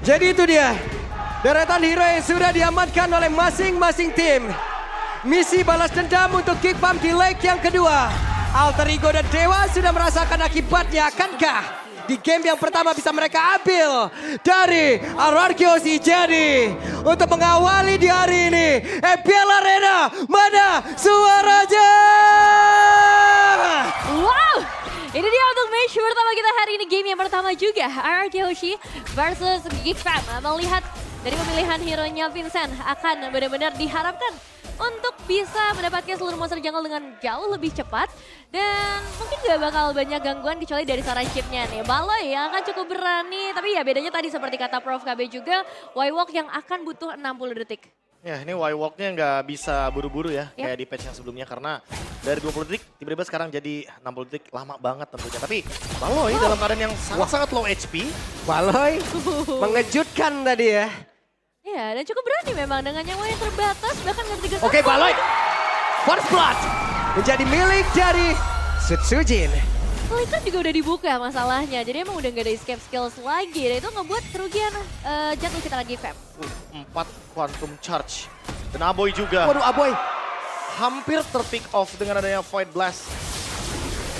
Jadi itu dia, deretan hero yang sudah diamankan oleh masing-masing tim. Misi balas dendam untuk Geekfam di leg yang kedua. Alter Ego dan Dewa sudah merasakan akibatnya. Akankah di game yang pertama bisa mereka ambil dari RRQ Jadi untuk mengawali di hari ini EPL Arena, mana suaranya? Wow, ini dia untuk match pertama kita hari ini, game yang pertama juga. RRQ Hoshi versus Geekfam. Melihat dari pemilihan hero-nya Vincent akan benar-benar diharapkan untuk bisa mendapatkan seluruh monster jungle dengan jauh lebih cepat. Dan mungkin gak bakal banyak gangguan kecuali dari saran chipnya nih. Baloi yang akan cukup berani, tapi ya bedanya tadi seperti kata Prof KB juga, Y-Walk yang akan butuh 60 detik. Ya ini Y-Walk-nya nggak bisa buru-buru ya, Yep. kayak di patch yang sebelumnya. Karena dari 20 detik tiba-tiba sekarang jadi 60 detik, lama banget tentunya. Tapi Baloi dalam keadaan yang sangat-sangat low HP. Baloi mengejutkan tadi ya. Ya, dan cukup berani memang dengan nyawa yang terbatas, bahkan nggak tergesa. Oke, Baloi. First blood menjadi milik dari Sutsujin. Flicker juga udah dibuka masalahnya, jadi emang udah nggak ada escape skills lagi. Dan itu ngebuat kerugian jatuh kita lagi Feb. 4 Quantum Charge. Dan Aboy juga Waduh, Aboy. hampir terpick off dengan adanya Void Blast.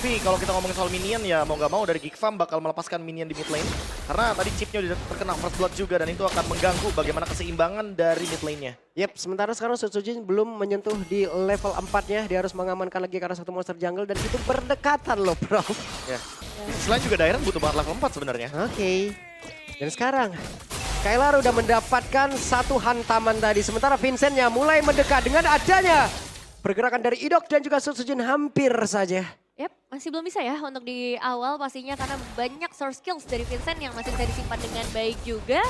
Tapi kalau kita ngomongin soal minion ya mau nggak mau dari Geekfam bakal melepaskan minion di mid lane. Karena tadi chipnya udah terkena first blood juga dan itu akan mengganggu bagaimana keseimbangan dari mid lane-nya. Yep, sementara sekarang Sutsujin belum menyentuh di level 4-nya. Dia harus mengamankan lagi karena satu monster jungle dan itu berdekatan loh, bro. Ya. Selain juga Dairon butuh banget level 4 sebenarnya. Oke. Dan sekarang Skylar udah mendapatkan satu hantaman tadi. Sementara Vincentnya mulai mendekat dengan adanya pergerakan dari Idok dan juga Sutsujin hampir saja. Yap, masih belum bisa ya untuk di awal pastinya karena banyak source skills dari Vincent yang masih bisa disimpan dengan baik juga.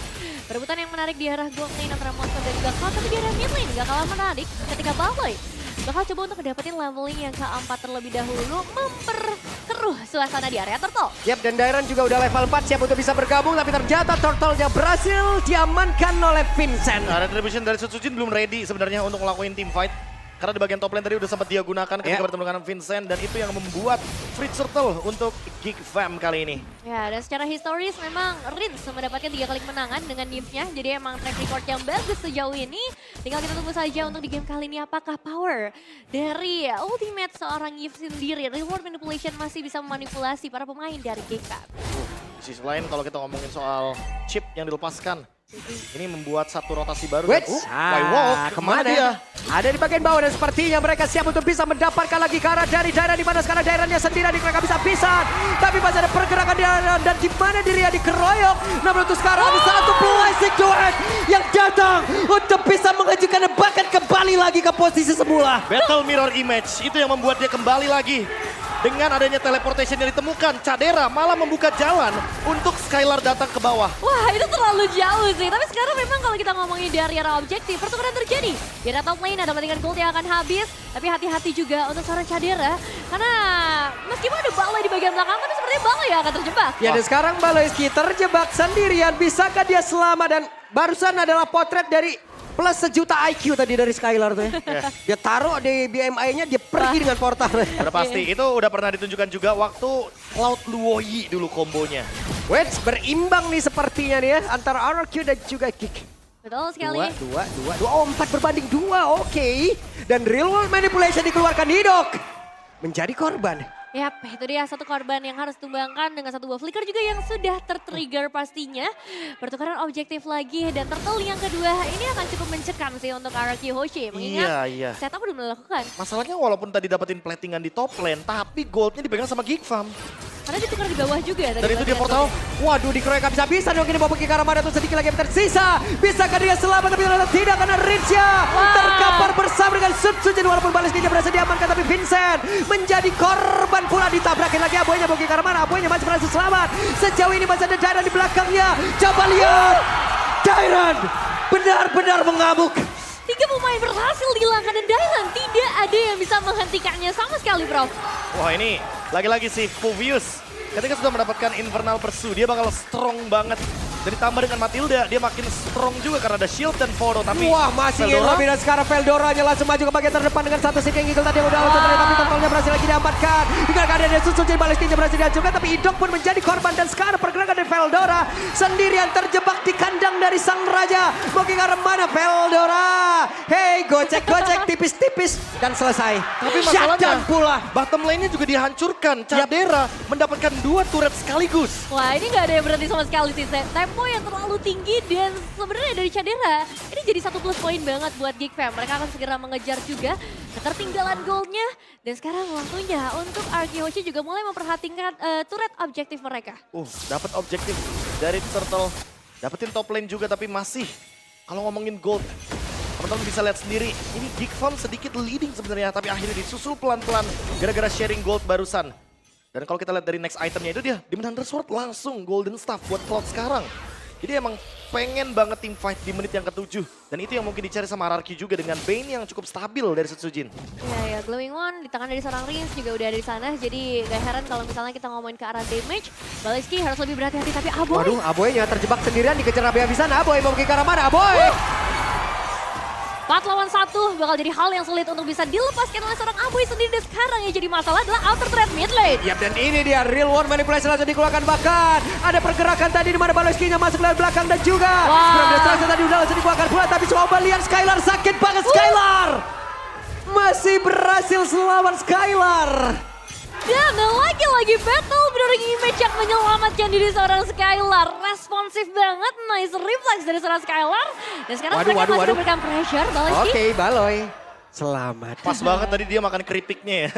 Perebutan yang menarik di arah gold lane antara monster dan juga cloud, tapi di arah mid lane gak kalah menarik ketika Baloi bakal coba untuk dapetin leveling yang ke-4 terlebih dahulu, memperkeruh suasana di area turtle. Yap, dan Dairon juga udah level 4 siap untuk bisa bergabung, tapi ternyata turtle-nya berhasil diamankan oleh Vincent. Nah, retribution dari Sutsujin belum ready sebenarnya untuk ngelakuin team fight. Karena di bagian top lane tadi udah sempat dia gunakan ketika bertemu dengan Vincent. Dan itu yang membuat free turtle untuk Geekfam kali ini. Ya, dan secara historis memang Rins mendapatkan 3 kali kemenangan dengan Nymphnya. Jadi emang track record yang bagus sejauh ini. Tinggal kita tunggu saja untuk di game kali ini apakah power dari ultimate seorang Nymph sendiri. Reward manipulation masih bisa memanipulasi para pemain dari Geekfam. Di sisi lain kalau kita ngomongin soal chip yang dilepaskan. Ini membuat satu rotasi baru. Wait, Y-Walk kemana dia? Ada di bagian bawah dan sepertinya mereka siap untuk bisa mendapatkan lagi ke arah dari Dairon, di mana sekarang Daironnya sendirian mereka bisa pisah. Tapi masih ada pergerakan di Dairon dan di mana dirinya dikeroyok. Namun untuk sekarang ada satu blessing duet yang datang untuk bisa mengajukan dan bahkan kembali lagi ke posisi semula. Battle Mirror Image itu yang membuat dia kembali lagi. Dengan adanya teleportation yang ditemukan, Cadera malah membuka jalan untuk Skylar datang ke bawah. Wah, itu terlalu jauh sih. Tapi sekarang memang kalau kita ngomongin dari arah objektif, pertukaran terjadi. Di arah top lane ada pentingan gold yang akan habis. Tapi hati-hati juga untuk seorang Cadera. Karena meskipun ada Baloi di bagian belakang, tapi sepertinya Baloi yang akan terjebak. Ya, dan sekarang Baloiski terjebak sendirian. Bisakah dia selamat? Dan barusan adalah potret dari plus 1 juta IQ tadi dari Skylar tuh ya. Dia taruh di BMI-nya, dia pergi dengan portal. Udah pasti, itu udah pernah ditunjukkan juga waktu Cloud Luoyi dulu kombonya. Wait, berimbang nih sepertinya nih ya antara RRQ dan juga Geek. Betul sekali. Dua. Oh, 4 berbanding 2, oke. Dan real world manipulation dikeluarkan Idok. Menjadi korban. Yap, itu dia satu korban yang harus tumbangkan dengan satu buah flicker juga yang sudah tertrigger pastinya. Pertukaran objektif lagi dan turtle yang kedua ini akan cukup mencekam sih untuk RRQ Hoshi. Mengingat Iya. setup udah melakukan. Masalahnya walaupun tadi dapetin platingan di top lane, tapi goldnya dipegang sama Geekfam. Karena ditukar di bawah juga. Dan itu dia portal. Waduh, dikeroyok bisa-bisa dong ini bawa pergi ke arah mana tuh sedikit lagi yang tersisa. Bisakah dia selamat tapi ternyata tidak karena Rinsya terkapar bersama dengan Sutsujin walaupun balas dia berhasil diamankan tapi Vincent menjadi korban pula ditabrakin lagi Aboynya pergi ke arah mana. Aboynya masih berhasil selamat. Sejauh ini masih ada Dairon di belakangnya. Coba lihat. Dairon benar-benar mengamuk. 3 pemain berhasil dihilangkan dan Dairon tidak ada yang bisa menghentikannya sama sekali, Prof. Wah ini lagi-lagi si Fuvius ketika sudah mendapatkan Infernal Pursuit dia bakal strong banget Dan ditambah dengan Matilda, dia makin strong juga karena ada shield dan Foro. Tapi Wah, masih ingin Veldora, lebih dan sekarang Veldoranya langsung maju ke bagian terdepan dengan satu single eagle tadi yang udah langsung terlihat, tapi totalnya berhasil lagi diamankan. Hingga keadaan dari susul jadi Baleskinnya berhasil dihancurkan, tapi Idok pun menjadi korban dan sekarang pergerakan dari Veldora sendirian terjebak di kandang dari sang raja. Mungkin arah mana Veldora? Hey, gocek-gocek tipis-tipis dan selesai. Tapi masalahnya Shutdown pula. bottom lane-nya juga dihancurkan. Cadera mendapatkan 2 turret sekaligus. Wah, ini nggak ada yang berhenti sama sekali sih. Tempo yang terlalu tinggi dan sebenarnya dari Cadera ini jadi satu plus poin banget buat Geek Fam. Mereka akan segera mengejar juga ketertinggalan goldnya. Dan sekarang waktunya untuk Arkeoshi juga mulai memperhatikan turret objektif mereka. Dapat objektif dari Turtle. Dapetin top lane juga tapi masih. Kalau ngomongin gold, teman-teman bisa lihat sendiri. Ini Geek Fam sedikit leading sebenarnya, tapi akhirnya disusul pelan-pelan gara-gara sharing gold barusan. Dan kalau kita lihat dari next itemnya itu dia, Demon Hunter Sword langsung golden staff buat Cloud sekarang. Jadi emang pengen banget team fight di menit yang ke-7. Dan itu yang mungkin dicari sama Ararki juga dengan Bane yang cukup stabil dari Setsujin. Ya, Glowing One di tangan dari seorang Rins juga udah ada di sana. Jadi gak heran kalau misalnya kita ngomongin ke arah damage, Baleski harus lebih berhati-hati. Tapi Aboy, Waduh, Aboynya terjebak sendirian dikejar habis-habisan. Aboy mau pergi ke arah mana? Aboy! 4 lawan 1 bakal jadi hal yang sulit untuk bisa dilepaskan oleh seorang Aboy sendiri. Dan sekarang yang jadi masalah adalah outer threat mid lane. Yap, dan ini dia real world manipulation langsung dikeluarkan, bahkan ada pergerakan tadi di mana Baleskinya masuk dari belakang dan juga Sprung Destruction tadi udah langsung dikeluarkan pula, tapi coba lihat Skylar, sakit banget Skylar. Masih berhasil selamat Skylar. Dan lagi-lagi battle mirroring image yang menyelamatkan diri seorang Skylar. Responsif banget, nice reflex dari seorang Skylar. Dan sekarang mereka masih memberikan pressure, Baleski. Oke, Baloy. Selamat. Pas banget tadi dia makan keripiknya ya.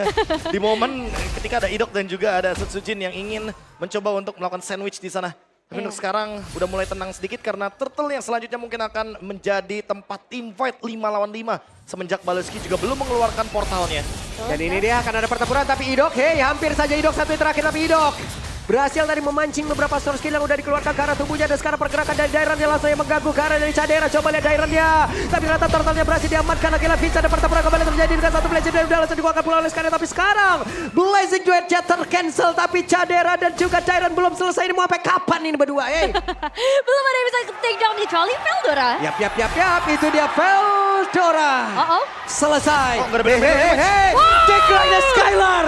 Di momen ketika ada Idok dan juga ada Setsujin yang ingin mencoba untuk melakukan sandwich di sana. Tapi untuk sekarang udah mulai tenang sedikit karena Turtle yang selanjutnya mungkin akan menjadi tempat team fight 5 lawan 5. Semenjak Baleski juga belum mengeluarkan portalnya. Dan ini dia akan ada pertempuran, tapi Idok, hey, hampir saja Idok satu yang terakhir, tapi Idok berhasil tadi memancing beberapa source skill yang udah dikeluarkan ke arah tubuhnya. Dan sekarang pergerakan dari Dairon yang langsung yang mengganggu ke arah dari Cadera. Coba lihat Daironnya, tapi ternyata Turtle-nya berhasil diamankan. Akhirnya Vince ada pertempuran kembali terjadi dengan satu Blazing Duet udah langsung dikeluarkan pula oleh Skyler. Tapi sekarang Blazing Duet-nya tercancel, tapi Cadera dan juga Dairon belum selesai. Ini mau sampai kapan ini berdua? Belum ada yang bisa take down kecuali Veldora. Yap, itu dia Veldora. Selesai. Oh, nggak ada bener-bener damage. Decline Skylar.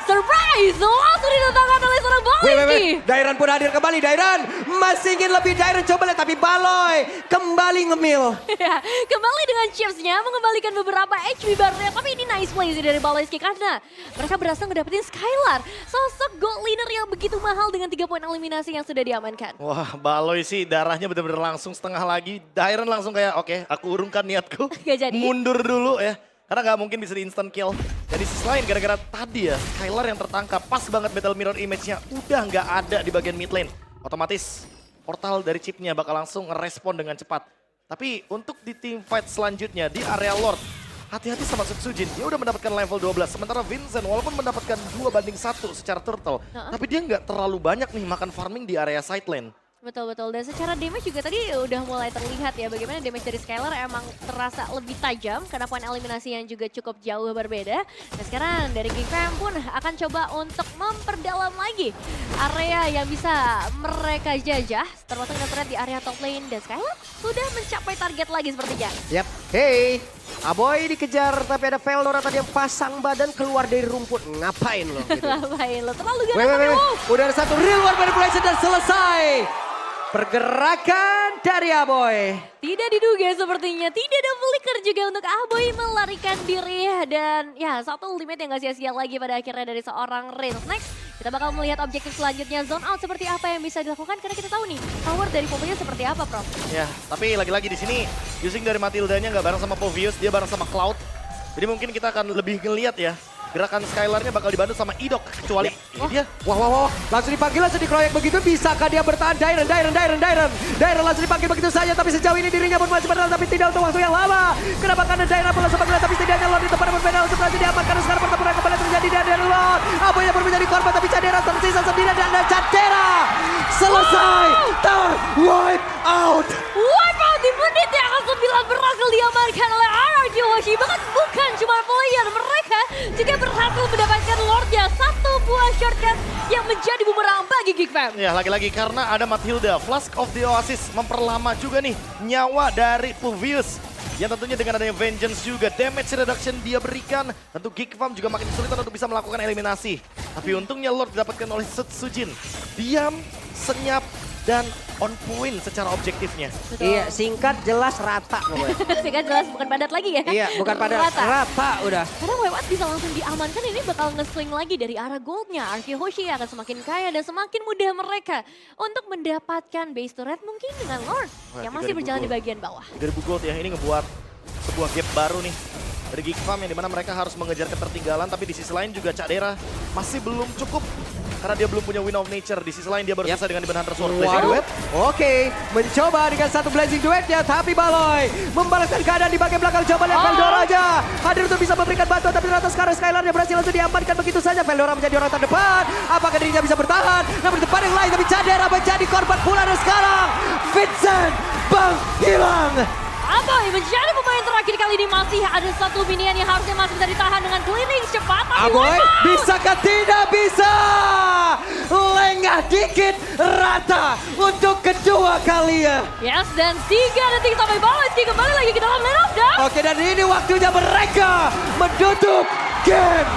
Surprise! Langsung didatangkan oleh seorang Baleski. Dairon pun hadir kembali. Dairon masih ingin lebih. Dairon coba lihat, tapi Baloy kembali ngemil. Ya, kembali dengan chipsnya mengembalikan beberapa HP barunya. Tapi ini nice play sih dari Baleski karena mereka berhasil ngedapetin Skylar. Sosok gold laner yang begitu mahal dengan 3 poin eliminasi yang sudah diamankan. Wah, Baloy sih darahnya benar-benar langsung setengah lagi. Dairon langsung kayak, oke, aku urungkan niatku. Gak jadi. Mundur dulu ya. Karena nggak mungkin bisa di instant kill. Dan di sisi lain gara-gara tadi ya, Skylar yang tertangkap. Pas banget battle mirror image-nya udah nggak ada di bagian mid lane. Otomatis portal dari chipnya bakal langsung ngerespon dengan cepat. Tapi untuk di team fight selanjutnya di area Lord, hati-hati sama Setsujin. Dia udah mendapatkan level 12. Sementara Vincent walaupun mendapatkan 2-1 secara turtle. Tapi dia nggak terlalu banyak nih makan farming di area side lane. Betul. Dan secara damage juga tadi udah mulai terlihat ya bagaimana damage dari Skylar emang terasa lebih tajam karena poin eliminasi yang juga cukup jauh berbeda. Dan sekarang dari Geek Fam pun akan coba untuk memperdalam lagi area yang bisa mereka jajah. Termasuk dengan threat di area top lane dan Skylar sudah mencapai target lagi sepertinya. Yap, hey. Aboy dikejar tapi ada Veldora tadi yang pasang badan keluar dari rumput. Ngapain lo? Gitu. Ngapain lo? Terlalu gak Udah ada satu real world manipulation dan selesai. Pergerakan dari Aboy. Tidak diduga sepertinya, tidak ada flicker juga untuk Aboy melarikan diri. Dan ya satu ultimate yang gak sia-sia lagi pada akhirnya dari seorang Rins. Next, kita bakal melihat objektif selanjutnya zone out seperti apa yang bisa dilakukan. Karena kita tahu nih, power dari Povius seperti apa, Prof. Ya, tapi lagi-lagi di sini using dari Matildanya nggak bareng sama Povius, dia bareng sama Cloud. Jadi mungkin kita akan lebih ngeliat ya. Gerakan Skylarnya bakal dibantu sama Idok, kecuali ini dia. Wah. Langsung dipanggil, langsung dikeroyok begitu. Bisakah dia bertahan? Dairon langsung dipanggil begitu saja. Tapi sejauh ini dirinya pun masih bertahan, tapi tidak untuk waktu yang lama. Kenapa? Karena Dairon pun langsung panggil, tapi setidaknya Lord di tempat yang berbeda untuk berhasil diamankan. Sekarang pertempuran kembali terjadi dari Lord. Aboy yang menjadi korban, tapi Cadera tersisa sendirian. Dan Cadera selesai. Wipe out. Wipe out di menit yang ke-9 berhasil diamankan oleh Arkeoshi. Bahkan bukan cuma player, mereka juga berhasil mendapatkan Lordnya. Satu buah shortcut yang menjadi bumerang bagi Geek Fam. Ya lagi-lagi karena ada Matilda, Flask of the Oasis memperlama juga nih nyawa dari Puvius. Yang tentunya dengan adanya Vengeance juga, damage reduction dia berikan. Tentu Geek Fam juga makin kesulitan untuk bisa melakukan eliminasi. Tapi untungnya Lord didapatkan oleh Sujin. Diam, senyap, dan on point secara objektifnya. Betul. Iya, singkat, jelas, rata pokoknya. Sehingga jelas bukan padat lagi ya. Iya, bukan pada rata udah. Karena Wewat bisa langsung diamankan, ini bakal nge-swing lagi dari arah goldnya. Arki Hoshi akan semakin kaya dan semakin mudah mereka untuk mendapatkan base turret mungkin dengan Lord Wah, yang masih 3000 berjalan di gold. bagian bawah. 3000 gold ya, ini ngebuat sebuah gap baru nih dari Geek Fam yang dimana mereka harus mengejar ketertinggalan, tapi di sisi lain juga Cak Dera masih belum cukup karena dia belum punya Win of Nature. Di sisi lain dia baru selesai dengan Demon Hunter Sword. Blazing Wow. Duet. Oke, mencoba dengan satu blazing duetnya, tapi Baloy membalaskan keadaan di bagian belakang. Coba lihat Veldora aja hadir untuk bisa memberikan bantuan, tapi ternyata sekarang Skylarnya berhasil langsung diamankan begitu saja. Veldora menjadi orang terdepan, apakah dirinya bisa bertahan? Namun di depan yang lain, tapi Cadera menjadi korban pula dan sekarang Vincent hilang. Aboy menjadi pemain terakhir kali ini, masih ada satu minion yang harusnya masih bisa ditahan dengan cleaning cepat. Tapi Aboy, Wewat! bisakah tidak bisa? Lengah dikit, rata untuk kedua kalinya. Yes, dan 3 detik sampai Baloy kembali lagi ke dalam lane of death. Oke, dan ini waktunya mereka menutup game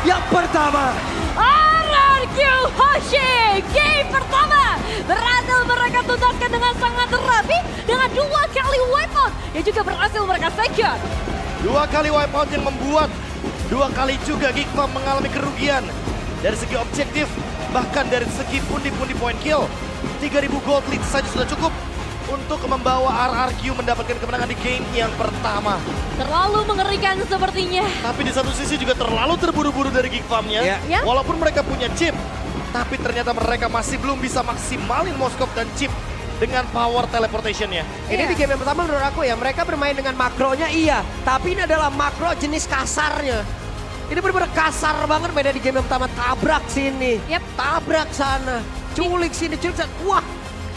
yang pertama. RRQ Hoshi, game pertama berhasil mereka tuntaskan dengan sangat rapi dengan 2 kali wipeout yang juga berhasil mereka secure. 2 kali wipeout yang membuat 2 kali juga Geek Fam mengalami kerugian. Dari segi objektif, bahkan dari segi pundi-pundi point kill. 3000 gold lead saja sudah cukup untuk membawa RRQ mendapatkan kemenangan di game yang pertama. Terlalu mengerikan sepertinya. Tapi di satu sisi juga terlalu terburu-buru dari Geek Fam-nya. Ya. Ya. Walaupun mereka punya chip, tapi ternyata mereka masih belum bisa maksimalin Moskov dan chip dengan power teleportation-nya. Ini Iya. di game yang pertama menurut aku ya, mereka bermain dengan makronya iya, tapi ini adalah makro jenis kasarnya. Ini benar-benar kasar banget mainnya di game yang pertama, tabrak sini, Yap. tabrak sana, culik sini, culik sana. Wah,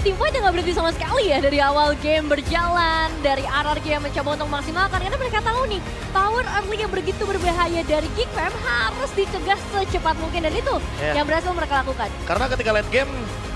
Tim fight nggak berhenti sama sekali ya dari awal game berjalan, dari RRQ yang mencoba untuk maksimalkan karena mereka tahu nih tower early yang begitu berbahaya dari Geek Fam harus dicegah secepat mungkin, dan itu Yeah. yang berhasil mereka lakukan. Karena ketika late game,